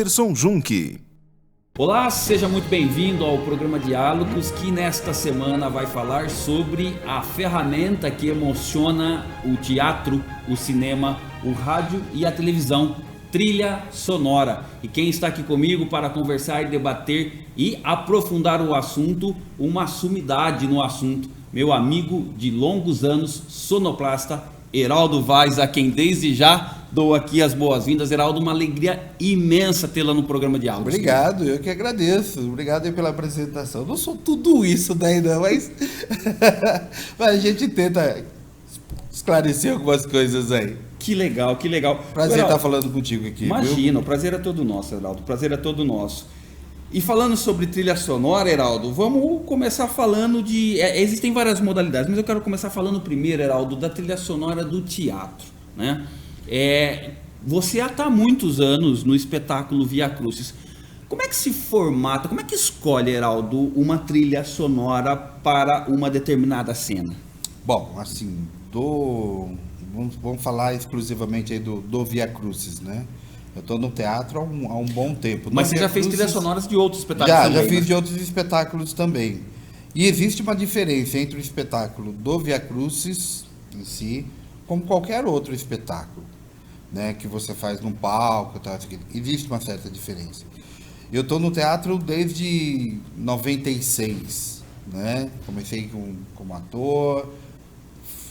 Anderson Junque. Olá, seja muito bem-vindo ao programa Diálogos, que nesta semana vai falar sobre a ferramenta que emociona o teatro, o cinema, o rádio e a televisão, trilha sonora. E quem está aqui comigo para conversar e debater e aprofundar o assunto, uma sumidade no assunto, meu amigo de longos anos, sonoplasta, Heraldo Vaz, a quem desde já dou aqui as boas-vindas. Heraldo, uma alegria imensa tê-la no programa Diálogos. Obrigado, eu que agradeço. Obrigado aí pela apresentação. Não sou tudo isso daí não, mas a gente tenta esclarecer algumas coisas aí. Que legal, que legal. Prazer estar falando contigo aqui. Imagina, viu? O prazer é todo nosso, Heraldo. O prazer é todo nosso. E falando sobre trilha sonora, Heraldo, vamos começar falando de... existem várias modalidades, mas eu quero começar falando primeiro, Heraldo, da trilha sonora do teatro, né? Você já está há muitos anos no espetáculo Via Crucis. Como é que se formata, como é que escolhe, Heraldo, uma trilha sonora para uma determinada cena? Bom, assim, vamos falar exclusivamente aí do Via Crucis, né? Eu estou no teatro há um bom tempo. Mas você já fez trilhas sonoras de outros espetáculos também? Já fiz de outros espetáculos também. E existe uma diferença entre o espetáculo do Via Crucis em si, como qualquer outro espetáculo, né, que você faz num palco, tal, existe uma certa diferença. Eu estou no teatro desde 96, né? Comecei como ator,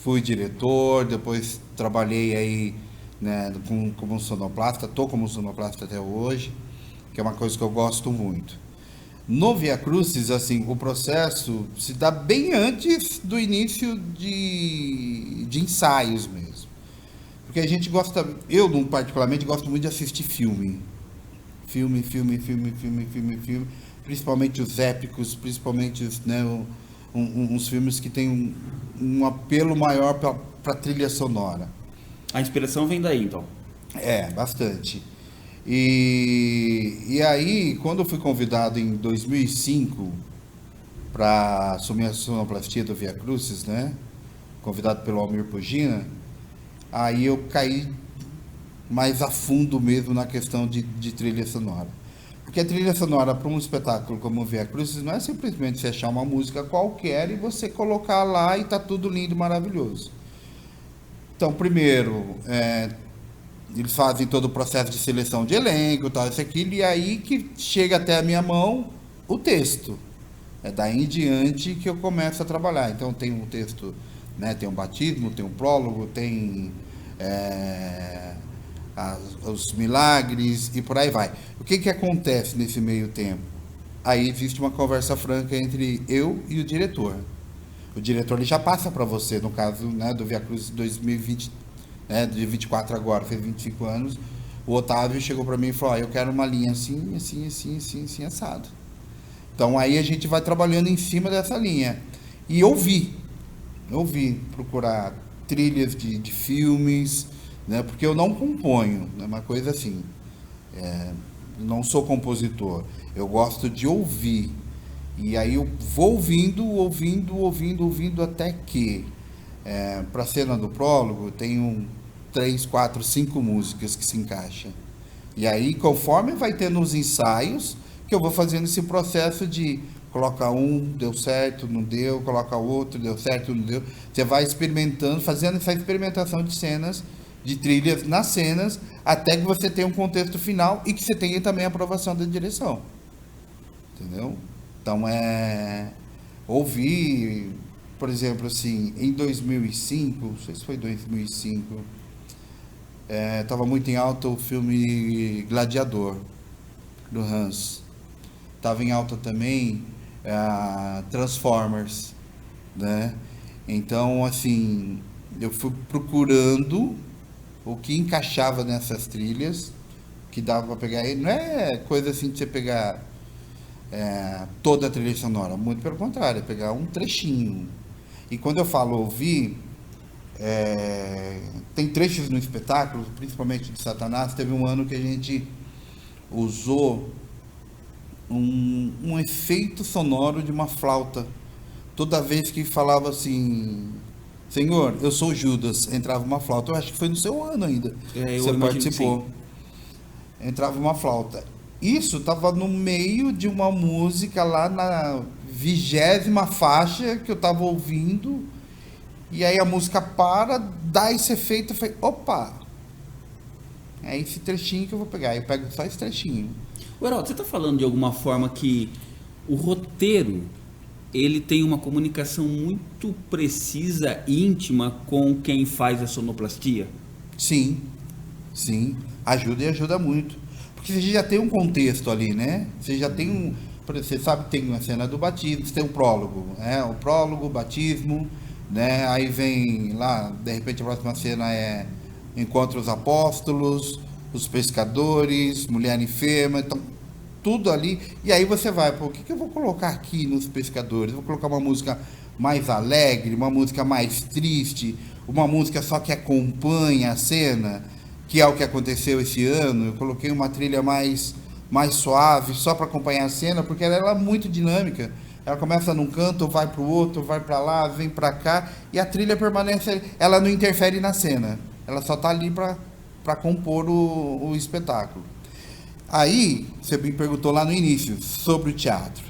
fui diretor, depois trabalhei aí, né, como sonoplasta, estou como sonoplasta até hoje, que é uma coisa que eu gosto muito. No Via Crucis, assim, o processo se dá bem antes do início de ensaios mesmo. Porque a gente gosta, eu particularmente gosto muito de assistir filme, principalmente os épicos, principalmente os, né, uns filmes que têm um apelo maior para a trilha sonora. A inspiração vem daí, então? Bastante. E aí, quando eu fui convidado em 2005 para assumir a sonoplastia do Via Crucis, né, convidado pelo Almir Pugina, aí eu caí mais a fundo mesmo na questão de trilha sonora. Porque a trilha sonora para um espetáculo como o Via Crucis não é simplesmente você achar uma música qualquer e você colocar lá e tá tudo lindo, maravilhoso. Então, primeiro, eles fazem todo o processo de seleção de elenco, tal, isso, aquilo, e aí que chega até a minha mão o texto. É daí em diante que eu começo a trabalhar. Então, tem um texto, né, tem um batismo, tem um prólogo, tem os milagres e por aí vai. O que acontece nesse meio tempo? Aí existe uma conversa franca entre eu e o diretor. O diretor ele já passa para você, no caso, né, do Via Crucis 2020, né, de 24 agora, fez 25 anos, o Otávio chegou para mim e falou, eu quero uma linha assim, assim, assim, assim, assim, assado. Então aí a gente vai trabalhando em cima dessa linha. E ouvi, procurar trilhas de filmes, né, porque eu não componho, é uma coisa assim, não sou compositor, eu gosto de ouvir. E aí eu vou ouvindo até que, para a cena do prólogo, tem 3, 4, 5 músicas que se encaixam. E aí, conforme vai tendo os ensaios, que eu vou fazendo esse processo de coloca um, deu certo, não deu, coloca outro, deu certo, não deu. Você vai experimentando, fazendo essa experimentação de cenas, de trilhas nas cenas, até que você tenha um contexto final e que você tenha também a aprovação da direção. Entendeu? Então, ouvi, por exemplo, assim, em 2005, não sei se foi 2005, estava muito em alta o filme Gladiador, do Hans. Estava em alta também Transformers, né? Então, assim, eu fui procurando o que encaixava nessas trilhas, que dava para pegar. Não é coisa assim de você pegar toda a trilha sonora, muito pelo contrário, é pegar um trechinho. E quando eu falo ouvir, tem trechos no espetáculo, principalmente de Satanás. Teve um ano que a gente usou um efeito sonoro de uma flauta. Toda vez que falava assim, Senhor, eu sou Judas, entrava uma flauta. Eu acho que foi no seu ano ainda. Você participou. Entrava uma flauta. Isso tava no meio de uma música lá na 20ª faixa que eu tava ouvindo, e aí a música para, dá esse efeito, eu falei, opa, é esse trechinho que eu vou pegar. Eu pego só esse trechinho. O Heraldo, você está falando de alguma forma que o roteiro ele tem uma comunicação muito precisa, íntima com quem faz a sonoplastia? Sim, sim, ajuda e ajuda muito. Porque você já tem um contexto ali, né? Você já tem um. Você sabe que tem uma cena do batismo, você tem o prólogo, né? O prólogo, o batismo, né? Aí vem lá, de repente a próxima cena é encontra os apóstolos, os pescadores, mulher enferma, então tudo ali. E aí você vai, pô, o que eu vou colocar aqui nos pescadores? Eu vou colocar uma música mais alegre, uma música mais triste, uma música só que acompanha a cena, que é o que aconteceu esse ano. Eu coloquei uma trilha mais suave, só para acompanhar a cena, porque ela é muito dinâmica. Ela começa num canto, vai para o outro, vai para lá, vem para cá, e a trilha permanece, ela não interfere na cena. Ela só está ali para compor o espetáculo. Aí, você me perguntou lá no início sobre o teatro,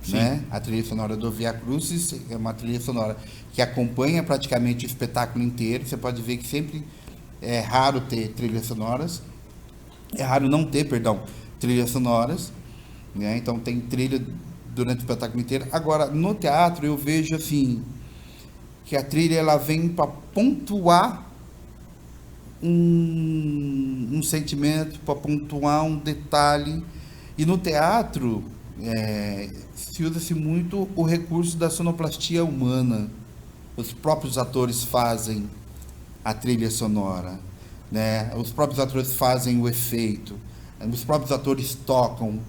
né? A trilha sonora do Via Crucis é uma trilha sonora que acompanha praticamente o espetáculo inteiro. Você pode ver que sempre é raro ter trilhas sonoras, é raro não ter, perdão, trilhas sonoras, né? Então tem trilha durante o espetáculo inteiro. Agora, no teatro eu vejo assim que a trilha ela vem para pontuar um sentimento, para pontuar um detalhe. E no teatro se usa-se muito o recurso da sonoplastia humana. Os próprios atores fazem a trilha sonora, né? Os próprios atores fazem o efeito, os próprios atores tocam,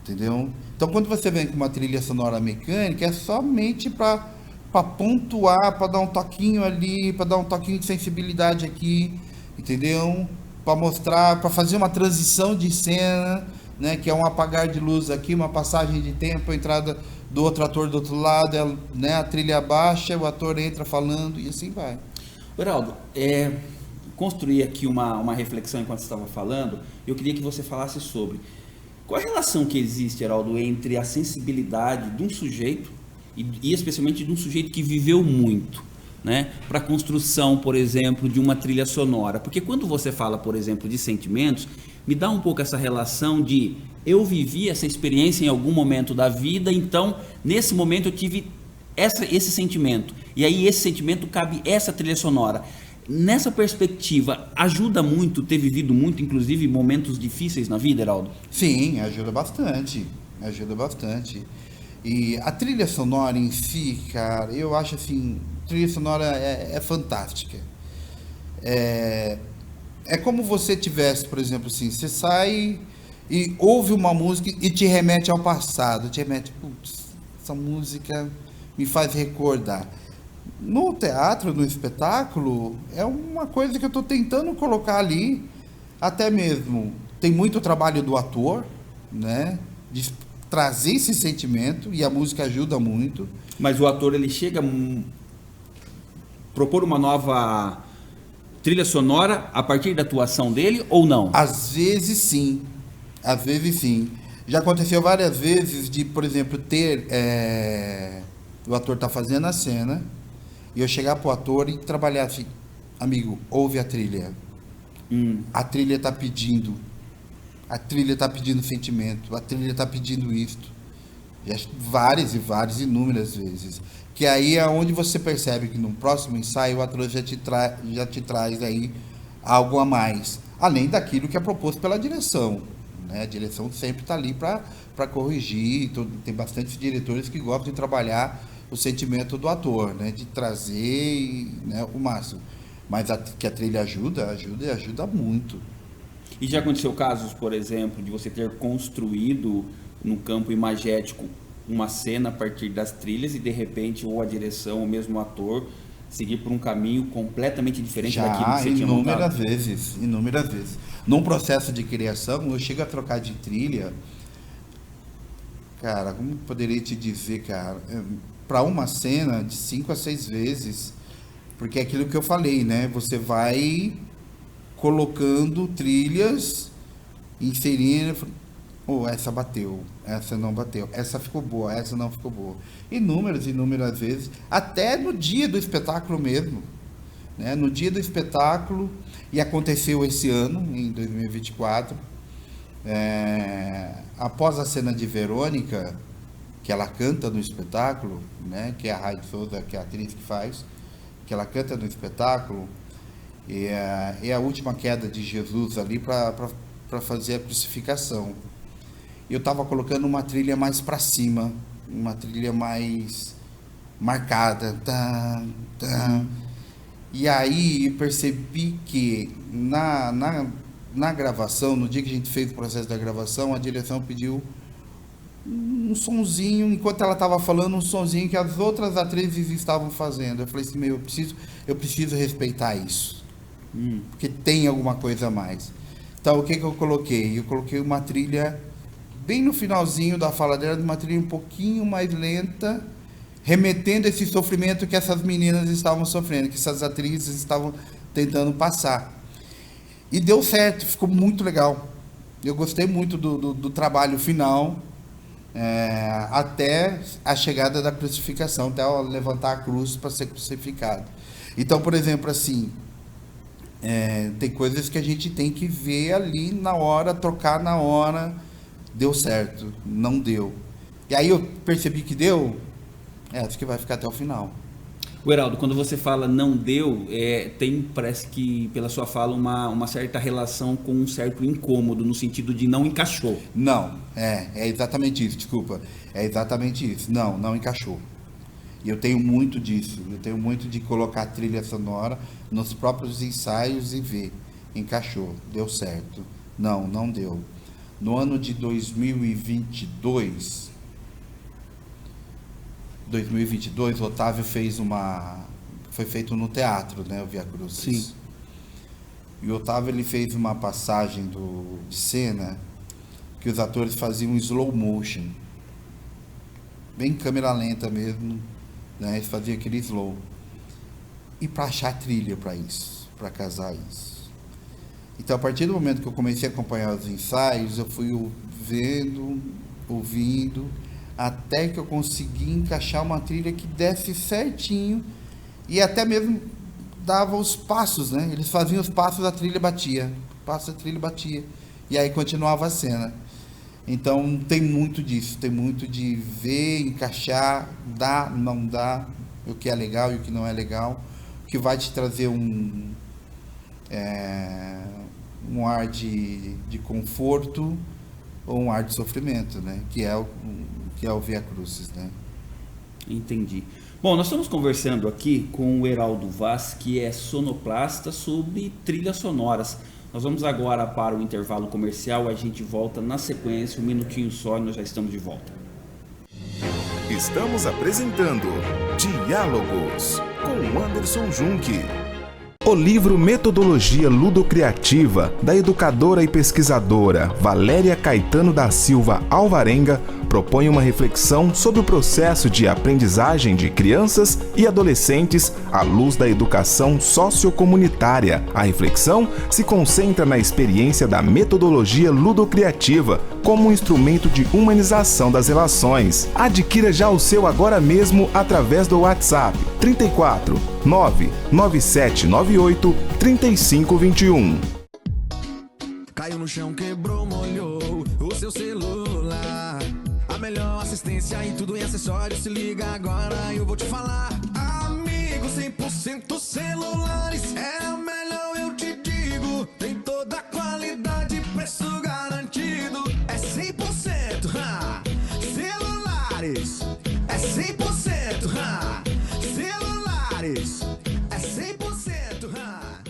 entendeu? Então quando você vem com uma trilha sonora mecânica, é somente para pontuar, para dar um toquinho ali, para dar um toquinho de sensibilidade aqui, entendeu? Para mostrar, para fazer uma transição de cena, né? Que é um apagar de luz aqui, uma passagem de tempo, a entrada do outro ator do outro lado, né? A trilha baixa, o ator entra falando e assim vai. Heraldo, construí aqui uma reflexão enquanto você estava falando. Eu queria que você falasse sobre qual a relação que existe, Heraldo, entre a sensibilidade de um sujeito e especialmente de um sujeito que viveu muito, né, para a construção, por exemplo, de uma trilha sonora. Porque quando você fala, por exemplo, de sentimentos, me dá um pouco essa relação de eu vivi essa experiência em algum momento da vida, então nesse momento eu tive esse sentimento, e aí esse sentimento cabe essa trilha sonora. Nessa perspectiva, ajuda muito ter vivido muito, inclusive momentos difíceis na vida, Heraldo? Sim, ajuda bastante, ajuda bastante. E a trilha sonora em si, cara, eu acho assim, trilha sonora é fantástica. É como você tivesse, por exemplo, assim, você sai e ouve uma música e te remete ao passado, te remete, putz, essa música me faz recordar. No teatro, no espetáculo, é uma coisa que eu estou tentando colocar ali, até mesmo, tem muito trabalho do ator, né, de trazer esse sentimento, e a música ajuda muito. Mas o ator, ele chega a propor uma nova trilha sonora a partir da atuação dele ou não? Às vezes sim, às vezes sim. Já aconteceu várias vezes de, por exemplo, ter o ator tá fazendo a cena e eu chegar pro ator e trabalhar assim, amigo, ouve a trilha. A trilha tá pedindo sentimento, a trilha tá pedindo isto. Já várias e várias, inúmeras vezes. Que aí é onde você percebe que no próximo ensaio o ator já te traz aí algo a mais, além daquilo que é proposto pela direção, né? A direção sempre está ali para corrigir. Tem bastante diretores que gostam de trabalhar o sentimento do ator, né? De trazer, né, o máximo. Mas que a trilha ajuda e ajuda muito. E já aconteceu casos, por exemplo, de você ter construído no campo imagético uma cena a partir das trilhas e de repente ou a direção ou mesmo o ator seguir por um caminho completamente diferente daquilo que você tinha montado? Inúmeras vezes. Num processo de criação, eu chego a trocar de trilha, cara, como poderia te dizer, cara, para uma cena de 5 a 6 vezes, porque é aquilo que eu falei, né? Você vai colocando trilhas, inserindo, Ou essa bateu, essa não bateu, essa ficou boa, essa não ficou boa. Inúmeras vezes, até no dia do espetáculo mesmo, né? No dia do espetáculo, e aconteceu esse ano, em 2024, após a cena de Verônica, que ela canta no espetáculo, né? Que é a Raide Souza, que é a atriz que faz, que ela canta no espetáculo, e é a última queda de Jesus ali para fazer a crucificação. Eu estava colocando uma trilha mais para cima, uma trilha mais marcada. E aí eu percebi que na gravação, no dia que a gente fez o processo da gravação, a direção pediu um sonzinho, enquanto ela estava falando, um sonzinho que as outras atrizes estavam fazendo. Eu falei assim, eu preciso respeitar isso, porque tem alguma coisa a mais. Então, o que eu coloquei? Eu coloquei uma trilha bem no finalzinho da fala dela, uma trilha um pouquinho mais lenta, remetendo esse sofrimento que essas meninas estavam sofrendo, que essas atrizes estavam tentando passar. E deu certo, ficou muito legal. Eu gostei muito do trabalho final, até a chegada da crucificação, até ela levantar a cruz para ser crucificado. Então, por exemplo, assim, tem coisas que a gente tem que ver ali na hora, trocar na hora. Deu certo, não deu. E aí eu percebi que deu, acho que vai ficar até o final. O Heraldo, quando você fala não deu, parece que pela sua fala uma certa relação com um certo incômodo, no sentido de não encaixou. Não, é exatamente isso, desculpa. É exatamente isso, não encaixou. E eu tenho muito disso, eu tenho muito de colocar trilha sonora nos próprios ensaios e ver, encaixou, deu certo. Não deu. No ano de 2022, o Otávio foi feito no teatro, né, o Via Crucis. Sim. E o Otávio, ele fez uma passagem de cena que os atores faziam slow motion, bem câmera lenta mesmo, né, eles faziam aquele slow. E para achar trilha para isso, para casar isso. Então, a partir do momento que eu comecei a acompanhar os ensaios, eu fui vendo, ouvindo, até que eu consegui encaixar uma trilha que desse certinho e até mesmo dava os passos, né? Eles faziam os passos, a trilha batia, e aí continuava a cena. Então, tem muito disso, tem muito de ver, encaixar, dá, não dá, o que é legal e o que não é legal, o que vai te trazer um ar de conforto ou um ar de sofrimento, né? Que é o Via Crucis, né? Entendi. Bom, nós estamos conversando aqui com o Heraldo Vaz, que é sonoplasta, sobre trilhas sonoras. Nós vamos agora para o intervalo comercial, a gente volta na sequência, um minutinho só e nós já estamos de volta. Estamos apresentando Diálogos com Anderson Junque. O livro Metodologia Ludocriativa, da educadora e pesquisadora Valéria Caetano da Silva Alvarenga, propõe uma reflexão sobre o processo de aprendizagem de crianças e adolescentes à luz da educação sociocomunitária. A reflexão se concentra na experiência da metodologia ludocriativa como um instrumento de humanização das relações. Adquira já o seu agora mesmo através do WhatsApp 34 99798 3521. Caiu no chão, quebrou, molhou o seu celular. A melhor assistência em tudo e acessórios, se liga agora, eu vou te falar. Amigo, 100% celulares é o melhor, eu te digo. Tem toda a qualidade e preço garantido. É 100%, celulares. É 100%, celulares. É 100%, celular.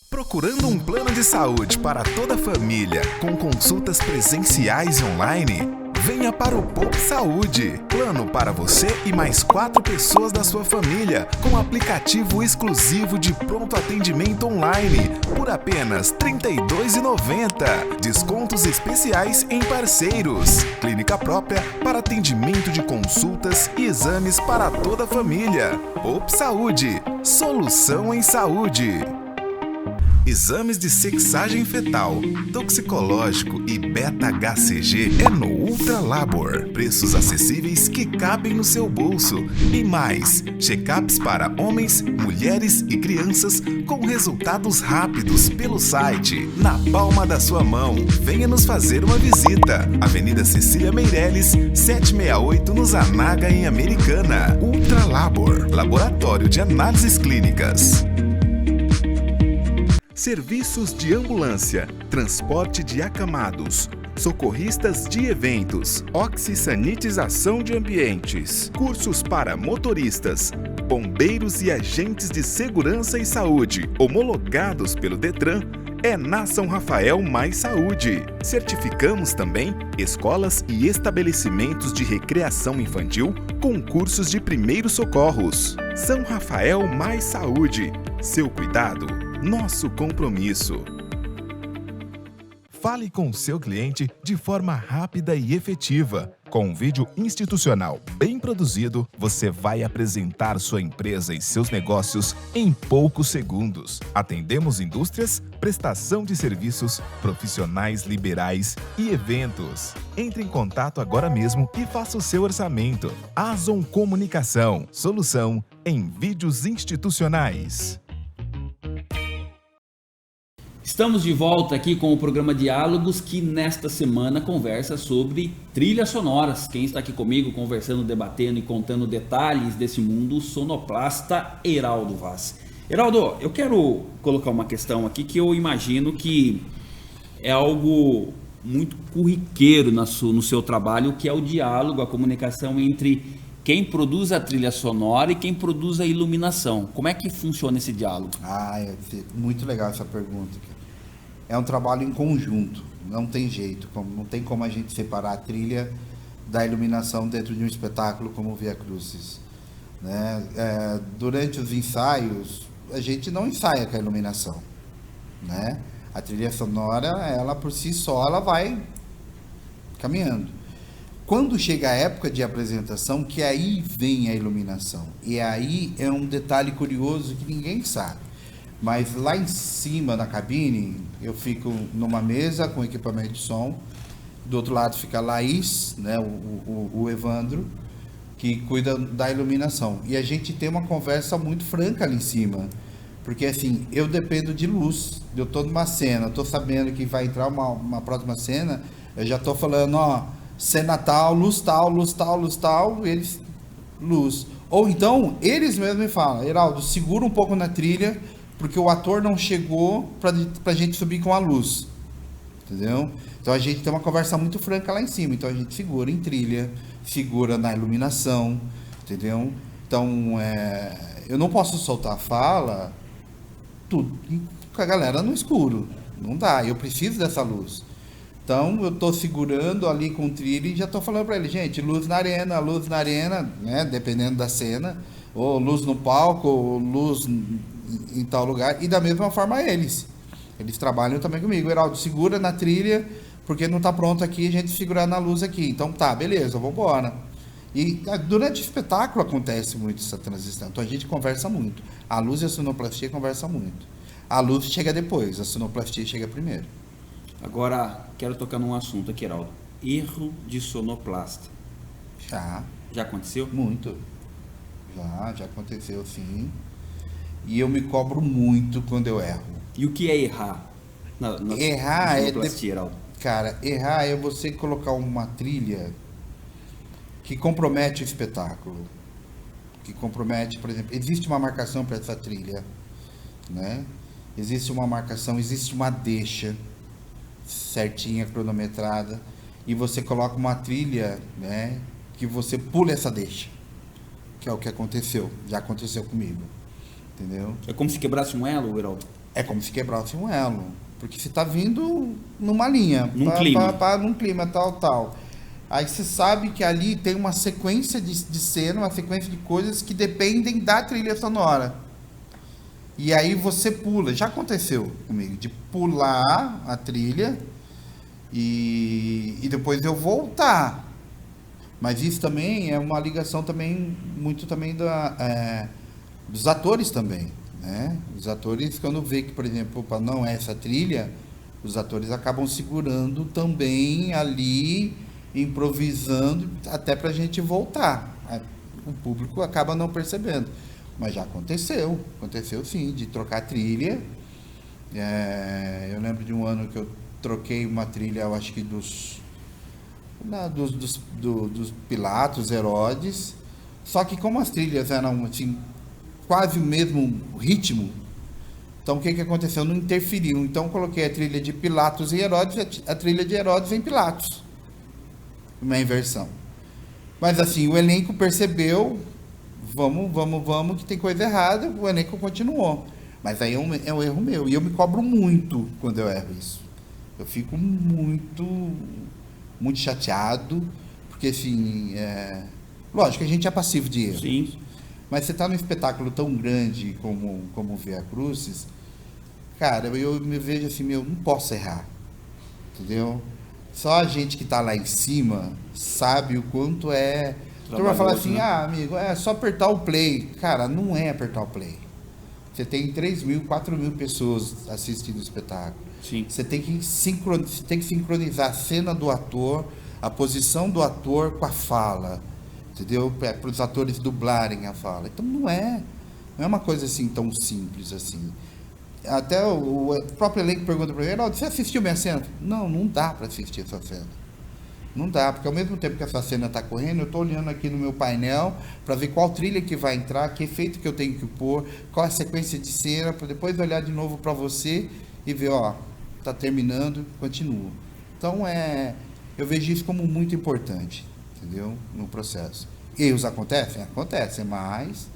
Procurando um plano de saúde para toda a família, com consultas presenciais e online? Venha para o Poup Saúde. Plano para você e mais 4 pessoas da sua família, com aplicativo exclusivo de pronto atendimento online, por apenas R$ 32,90. Descontos especiais em parceiros. Clínica própria para atendimento de consultas e exames para toda a família. Poup Saúde. Solução em saúde. Exames de sexagem fetal, toxicológico e beta-HCG é no Ultra Labor. Preços acessíveis que cabem no seu bolso. E mais, check-ups para homens, mulheres e crianças com resultados rápidos pelo site, na palma da sua mão. Venha nos fazer uma visita. Avenida Cecília Meireles, 768 no Zanaga, em Americana. Ultra Labor, laboratório de análises clínicas. Serviços de ambulância, transporte de acamados, socorristas de eventos, oxisanitização de ambientes, cursos para motoristas, bombeiros e agentes de segurança e saúde, homologados pelo Detran, é na São Rafael Mais Saúde. Certificamos também escolas e estabelecimentos de recreação infantil com cursos de primeiros socorros. São Rafael Mais Saúde. Seu cuidado, nosso compromisso. Fale com o seu cliente de forma rápida e efetiva. Com um vídeo institucional bem produzido, você vai apresentar sua empresa e seus negócios em poucos segundos. Atendemos indústrias, prestação de serviços, profissionais liberais e eventos. Entre em contato agora mesmo e faça o seu orçamento. Azon Comunicação, solução em vídeos institucionais. Estamos de volta aqui com o programa Diálogos, que nesta semana conversa sobre trilhas sonoras. Quem está aqui comigo conversando, debatendo e contando detalhes desse mundo, o sonoplasta Heraldo Vaz. Heraldo, eu quero colocar uma questão aqui que eu imagino que é algo muito corriqueiro no seu trabalho, que é o diálogo, a comunicação entre quem produz a trilha sonora e quem produz a iluminação. Como é que funciona esse diálogo? É muito legal essa pergunta. É um trabalho em conjunto, não tem jeito, não tem como a gente separar a trilha da iluminação dentro de um espetáculo como o Via Crucis, né? Durante os ensaios, a gente não ensaia com a iluminação, né? A trilha sonora, ela por si só, ela vai caminhando. Quando chega a época de apresentação, que aí vem a iluminação. E aí é um detalhe curioso que ninguém sabe. Mas lá em cima na cabine, eu fico numa mesa com equipamento de som. Do outro lado fica a Laís, né, o Evandro, que cuida da iluminação. E a gente tem uma conversa muito franca ali em cima. Porque assim, eu dependo de luz. Eu estou numa cena, estou sabendo que vai entrar uma próxima cena, eu já estou falando, ó, cena tal, luz tal, luz tal, luz tal, eles, luz. Ou então, eles mesmos me falam, Heraldo, segura um pouco na trilha, porque o ator não chegou pra gente subir com a luz. Entendeu? Então a gente tem uma conversa muito franca lá em cima, então a gente segura em trilha, segura na iluminação, entendeu? Então, eu não posso soltar a fala, tudo com a galera no escuro. Não dá, eu preciso dessa luz. Então, eu estou segurando ali com o trilho e já estou falando para ele, gente, luz na arena, né, dependendo da cena, ou luz no palco, ou luz em tal lugar, e da mesma forma eles trabalham também comigo. Heraldo, segura na trilha, porque não está pronto aqui, a gente segurar na luz aqui. Então, tá, beleza, vamos embora. E durante o espetáculo acontece muito essa transição, então a gente conversa muito. A luz e a sonoplastia conversam muito. A luz chega depois, a sonoplastia chega primeiro. Agora, quero tocar num assunto aqui, Heraldo. Erro de sonoplasta. Já aconteceu? Muito. Já aconteceu, sim. E eu me cobro muito quando eu erro. E o que é errar? Errar é... Heraldo? Cara, errar é você colocar uma trilha que compromete o espetáculo. Que compromete, por exemplo, existe uma marcação para essa trilha, né? Existe uma marcação, existe uma deixa certinha, cronometrada, e você coloca uma trilha, né, que você pula essa deixa, que é o que aconteceu, já aconteceu comigo, entendeu? É como se quebrasse um elo, Heraldo? É como se quebrasse um elo, porque você está vindo numa linha, num clima, tal. Aí você sabe que ali tem uma sequência de cena, uma sequência de coisas que dependem da trilha sonora. E aí você pula, já aconteceu comigo, de pular a trilha e depois eu voltar. Mas isso também é uma ligação também, muito também dos atores também, né? Os atores, quando vê que, por exemplo, opa, não é essa trilha, os atores acabam segurando também ali, improvisando, até para a gente voltar. O público acaba não percebendo. Mas já aconteceu sim, de trocar trilha. Eu lembro de um ano que eu troquei uma trilha, eu acho que dos Pilatos, Herodes. Só que como as trilhas eram assim, quase o mesmo ritmo, então o que aconteceu? Não interferiu. Então eu coloquei a trilha de Pilatos e Herodes, a trilha de Herodes em Pilatos. Uma inversão. Mas assim, o elenco percebeu, vamos, que tem coisa errada, o elenco continuou. Mas aí é um erro meu. E eu me cobro muito quando eu erro isso. Eu fico muito chateado, porque assim, lógico que a gente é passivo de erro. Sim. Mas você está num espetáculo tão grande como o Via Crucis, cara, eu me vejo assim, não posso errar, entendeu? Só a gente que está lá em cima sabe o quanto é. Tu vai falar assim, amigo, é só apertar o play. Cara, não é apertar o play. Você tem 3.000, 4.000 pessoas assistindo o espetáculo. Sim. Você tem que sincronizar a cena do ator, a posição do ator com a fala, entendeu? Para os atores dublarem a fala. Então não é uma coisa assim tão simples assim. Até o próprio elenco pergunta para mim, você assistiu minha cena? Não dá para assistir essa cena. Não dá, porque ao mesmo tempo que essa cena está correndo, eu estou olhando aqui no meu painel para ver qual trilha que vai entrar, que efeito que eu tenho que pôr, qual a sequência de cena, para depois olhar de novo para você e ver, está terminando, continua. Então, eu vejo isso como muito importante, entendeu? No processo. Erros acontecem? Acontecem, mas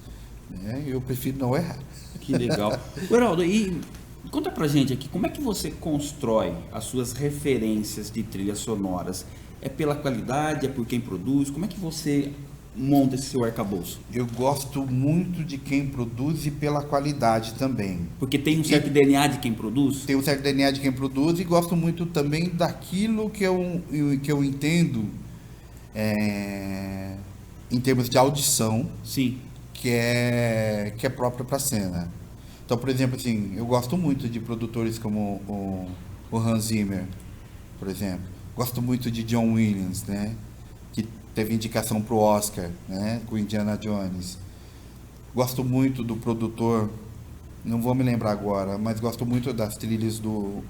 eu prefiro não errar. Que legal. Heraldo, e conta pra gente aqui, como é que você constrói as suas referências de trilhas sonoras? É pela qualidade, é por quem produz? Como é que você monta esse seu arcabouço? Eu gosto muito de quem produz e pela qualidade também. Porque tem um certo DNA de quem produz? Tem um certo DNA de quem produz e gosto muito também daquilo que eu entendo em termos de audição. Sim. Que é próprio para a cena. Então, por exemplo, assim, eu gosto muito de produtores como o Hans Zimmer, por exemplo. Gosto muito de John Williams, né? Que teve indicação para o Oscar, né? Com Indiana Jones. Gosto muito do produtor, não vou me lembrar agora, mas gosto muito das trilhas do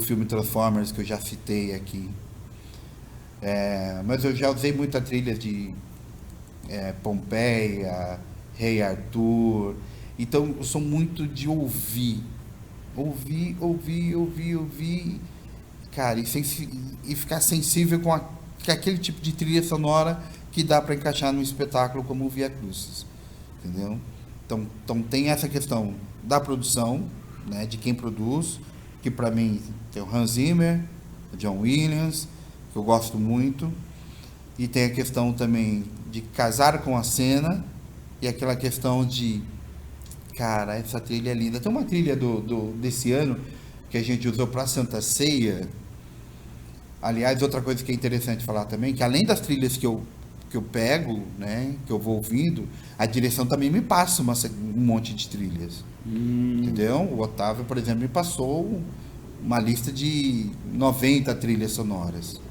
filme Transformers, que eu já citei aqui. Mas eu já usei muita trilha de Pompeia, Rei Arthur. Então eu sou muito de ouvir, cara, e ficar sensível com aquele tipo de trilha sonora que dá para encaixar num espetáculo como o Via Crucis, entendeu? Então tem essa questão da produção, né, de quem produz, que para mim tem o Hans Zimmer, o John Williams, que eu gosto muito, e tem a questão também de casar com a cena, e aquela questão de, cara, essa trilha é linda. Tem uma trilha desse ano que a gente usou para Santa Ceia. Aliás, outra coisa que é interessante falar também, que além das trilhas que eu pego, né, que eu vou ouvindo, a direção também me passa um monte de trilhas. Entendeu? O Otávio, por exemplo, me passou uma lista de 90 trilhas sonoras.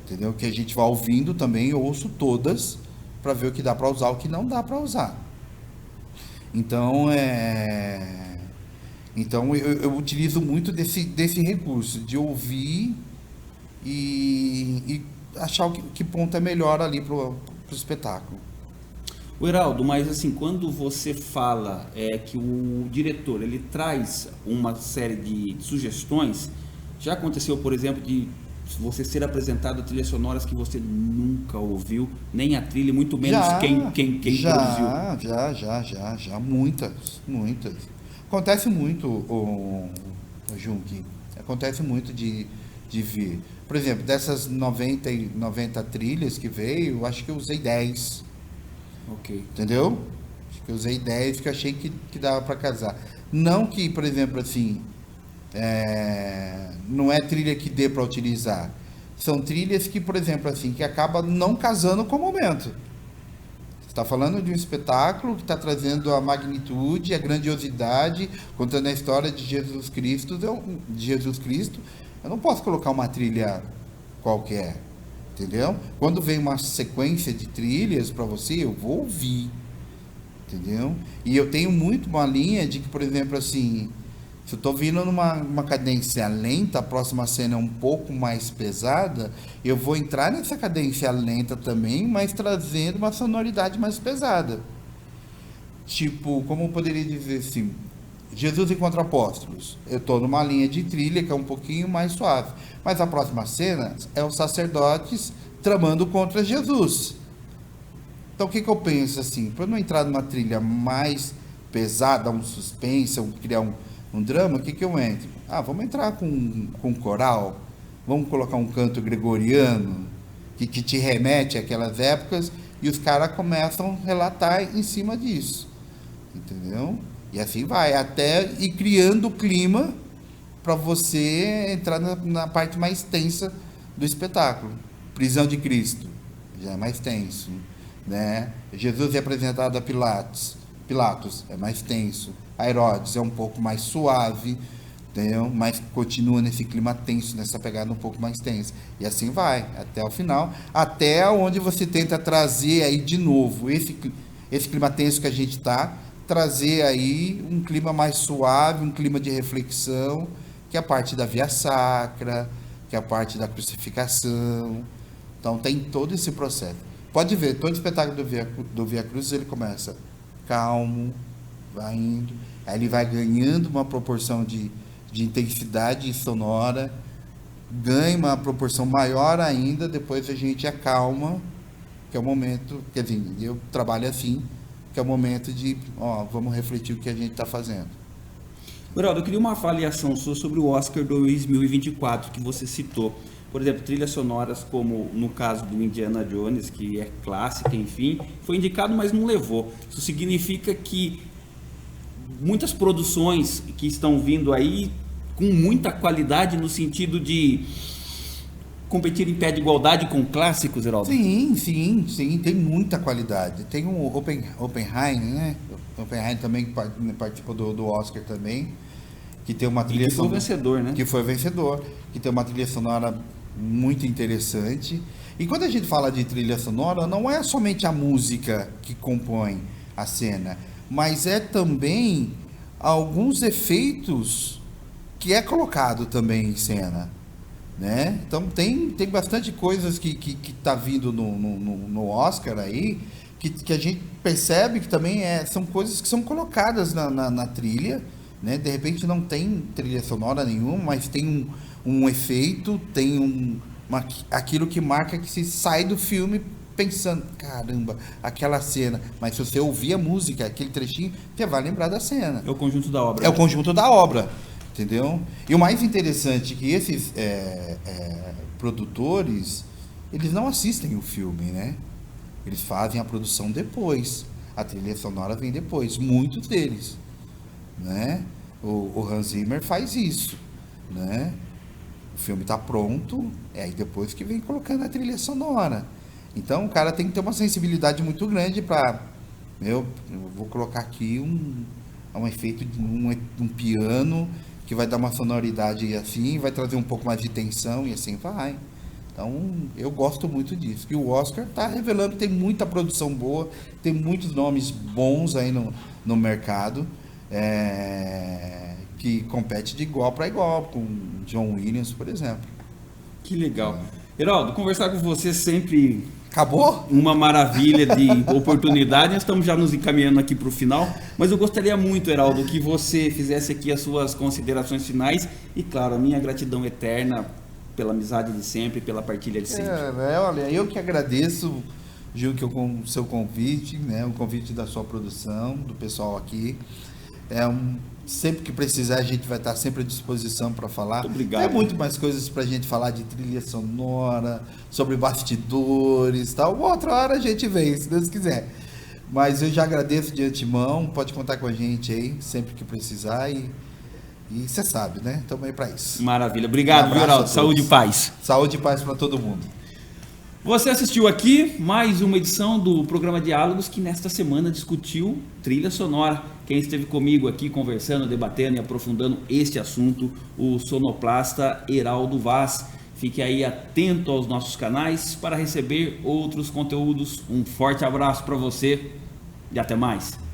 Entendeu? Que a gente vai ouvindo também, eu ouço todas para ver o que dá para usar, o que não dá para usar. Então, eu utilizo muito desse recurso, de ouvir e achar que ponto é melhor ali pro espetáculo. O Heraldo, mas assim, quando você fala que o diretor ele traz uma série de sugestões, já aconteceu, por exemplo, de você ser apresentado a trilhas sonoras que você nunca ouviu, nem a trilha, muito menos quem produziu? Já, muitas. Acontece muito, o Junque, acontece muito de vir. Por exemplo, dessas 90 trilhas que veio, eu acho que eu usei 10. Ok. Entendeu? Acho que eu usei 10 que eu achei que dava para casar. Não que, por exemplo, assim, não é trilha que dê para utilizar. São trilhas que, por exemplo, assim, que acaba não casando com o momento. Você está falando de um espetáculo que está trazendo a magnitude, a grandiosidade, contando a história de Jesus Cristo. Eu não posso colocar uma trilha qualquer, entendeu? Quando vem uma sequência de trilhas para você, eu vou ouvir, entendeu? E eu tenho muito uma linha de que, por exemplo, assim, se eu estou vindo numa cadência lenta, a próxima cena é um pouco mais pesada, eu vou entrar nessa cadência lenta também, mas trazendo uma sonoridade mais pesada. Tipo, como eu poderia dizer assim, Jesus encontra apóstolos. Eu estou numa linha de trilha que é um pouquinho mais suave, mas a próxima cena é os sacerdotes tramando contra Jesus. Então o que eu penso assim, para não entrar numa trilha mais pesada, um suspense, ou criar um drama, o que eu entro? Vamos entrar com coral, vamos colocar um canto gregoriano, que te remete àquelas épocas, e os caras começam a relatar em cima disso, entendeu? E assim vai, até ir criando o clima para você entrar na parte mais tensa do espetáculo. Prisão de Cristo, já é mais tenso, né? Jesus é apresentado a Pilatos é mais tenso. A Herodes é um pouco mais suave, entendeu? Mas continua nesse clima tenso, nessa pegada um pouco mais tensa. E assim vai, até o final, até onde você tenta trazer aí de novo esse clima tenso que a gente está, trazer aí um clima mais suave, um clima de reflexão, que é a parte da via sacra, que é a parte da crucificação. Então tem todo esse processo. Pode ver, todo espetáculo do Via Cruz, ele começa calmo, vai indo, aí ele vai ganhando uma proporção de intensidade sonora, ganha uma proporção maior ainda, depois a gente acalma, que é o momento, quer dizer, eu trabalho assim, que é o momento de, vamos refletir o que a gente está fazendo. Geraldo, eu queria uma avaliação sua sobre o Oscar 2024 que você citou. Por exemplo, trilhas sonoras como no caso do Indiana Jones, que é clássica, enfim, foi indicado, mas não levou. Isso significa que muitas produções que estão vindo aí com muita qualidade no sentido de competir em pé de igualdade com clássicos, Geraldo? Sim, tem muita qualidade. Tem o Oppenheimer, né? O Oppenheimer também participou do Oscar também, que tem uma trilha sonora. Que foi vencedor, né? Que foi vencedor, que tem uma trilha sonora muito interessante. E quando a gente fala de trilha sonora, não é somente a música que compõe a cena, mas é também alguns efeitos que é colocado também em cena, né? Então tem bastante coisas que tá vindo no Oscar aí, que a gente percebe que também são coisas que são colocadas na trilha, né? De repente não tem trilha sonora nenhuma, mas tem um efeito, tem aquilo que marca que se sai do filme pensando, caramba, aquela cena. Mas se você ouvir a música, aquele trechinho, você vai lembrar da cena. É o conjunto da obra. É o conjunto da obra, entendeu? E o mais interessante é que esses produtores, eles não assistem o filme, né? Eles fazem a produção depois. A trilha sonora vem depois, muitos deles, né? O Hans Zimmer faz isso, né? O filme está pronto, aí depois que vem colocando a trilha sonora. Então o cara tem que ter uma sensibilidade muito grande para, eu vou colocar aqui um efeito de um piano que vai dar uma sonoridade assim, vai trazer um pouco mais de tensão e assim vai. Então eu gosto muito disso. E o Oscar está revelando que tem muita produção boa, tem muitos nomes bons aí no mercado. Que compete de igual para igual com John Williams, por exemplo. Que legal. Geraldo, conversar com você sempre... Acabou? Uma maravilha de oportunidade. Nós estamos já nos encaminhando aqui para o final, mas eu gostaria muito, Geraldo, que você fizesse aqui as suas considerações finais e, claro, a minha gratidão eterna pela amizade de sempre, pela partilha de sempre. Olha, eu que agradeço, Gil, com o seu convite, né, o convite da sua produção, do pessoal aqui. Sempre que precisar, a gente vai estar sempre à disposição para falar. Muito obrigado. Tem muito mais coisas para a gente falar de trilha sonora, sobre bastidores e tal. Outra hora a gente vem, se Deus quiser. Mas eu já agradeço de antemão, pode contar com a gente aí, sempre que precisar. E você sabe, né? Estamos aí para isso. Maravilha. Obrigado, Geraldo. Saúde e paz. Saúde e paz para todo mundo. Você assistiu aqui mais uma edição do programa Diálogos, que nesta semana discutiu trilha sonora. Quem esteve comigo aqui conversando, debatendo e aprofundando este assunto, o sonoplasta Heraldo Vaz. Fique aí atento aos nossos canais para receber outros conteúdos. Um forte abraço para você e até mais.